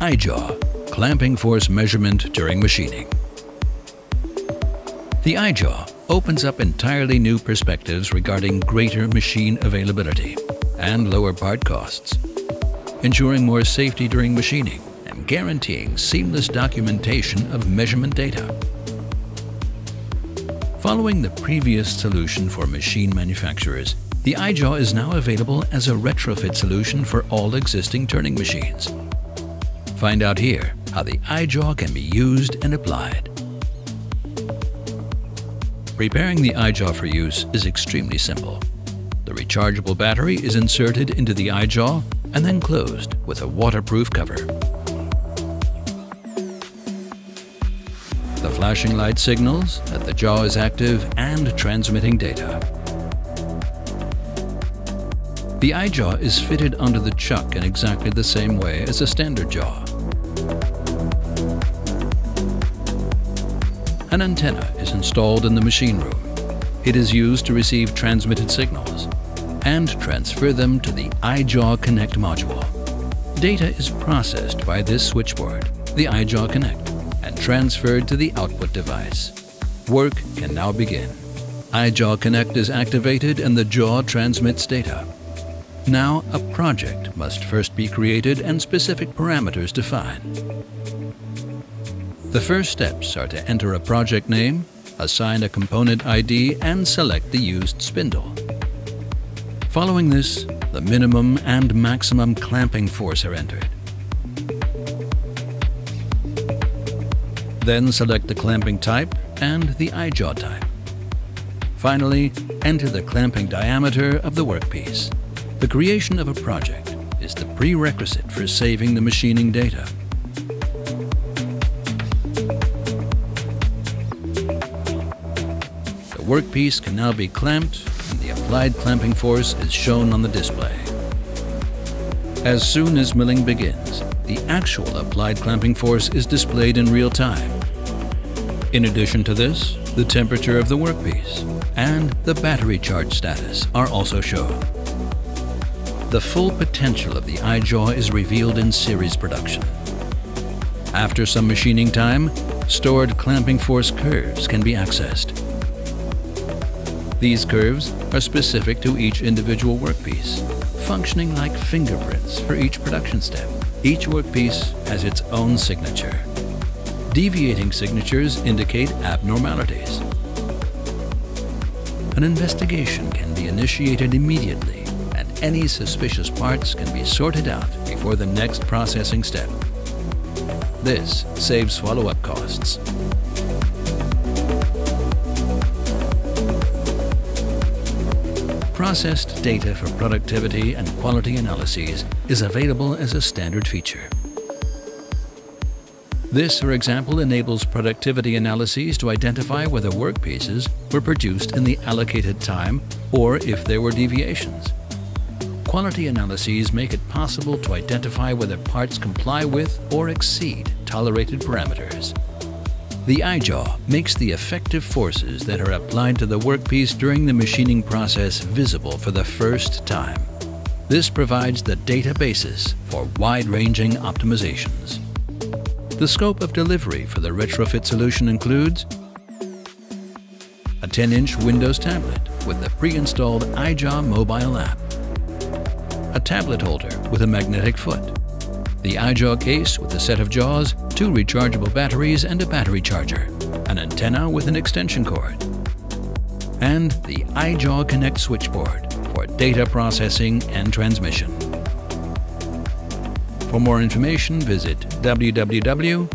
iJaw, clamping force measurement during machining. The iJaw opens up entirely new perspectives regarding greater machine availability and lower part costs, ensuring more safety during machining and guaranteeing seamless documentation of measurement data. Following the previous solution for machine manufacturers, the iJaw is now available as a retrofit solution for all existing turning machines. Find out here how the iJaw can be used and applied. Preparing the iJaw for use is extremely simple. The rechargeable battery is inserted into the iJaw and then closed with a waterproof cover. The flashing light signals that the jaw is active and transmitting data. The iJaw is fitted onto the chuck in exactly the same way as a standard jaw. An antenna is installed in the machine room. It is used to receive transmitted signals and transfer them to the iJaw Connect module. Data is processed by this switchboard, the iJaw Connect, and transferred to the output device. Work can now begin. iJaw Connect is activated and the jaw transmits data. Now, a project must first be created and specific parameters defined. The first steps are to enter a project name, assign a component ID, and select the used spindle. Following this, the minimum and maximum clamping force are entered. Then select the clamping type and the iJaw type. Finally, enter the clamping diameter of the workpiece. The creation of a project is the prerequisite for saving the machining data. The workpiece can now be clamped and the applied clamping force is shown on the display. As soon as milling begins, the actual applied clamping force is displayed in real time. In addition to this, the temperature of the workpiece and the battery charge status are also shown. The full potential of the iJaw is revealed in series production. After some machining time, stored clamping force curves can be accessed. These curves are specific to each individual workpiece, functioning like fingerprints for each production step. Each workpiece has its own signature. Deviating signatures indicate abnormalities. An investigation can be initiated immediately, and any suspicious parts can be sorted out before the next processing step. This saves follow-up costs. Processed data for productivity and quality analyses is available as a standard feature. This, for example, enables productivity analyses to identify whether workpieces were produced in the allocated time or if there were deviations. Quality analyses make it possible to identify whether parts comply with or exceed tolerated parameters. The iJaw makes the effective forces that are applied to the workpiece during the machining process visible for the first time. This provides the data basis for wide-ranging optimizations. The scope of delivery for the Retrofit solution includes a 10-inch Windows tablet with the pre-installed iJaw mobile app, a tablet holder with a magnetic foot, the iJaw case with a set of jaws, 2 rechargeable batteries and a battery charger, an antenna with an extension cord, and the iJaw Connect switchboard for data processing and transmission. For more information, visit www.ruhm.biz.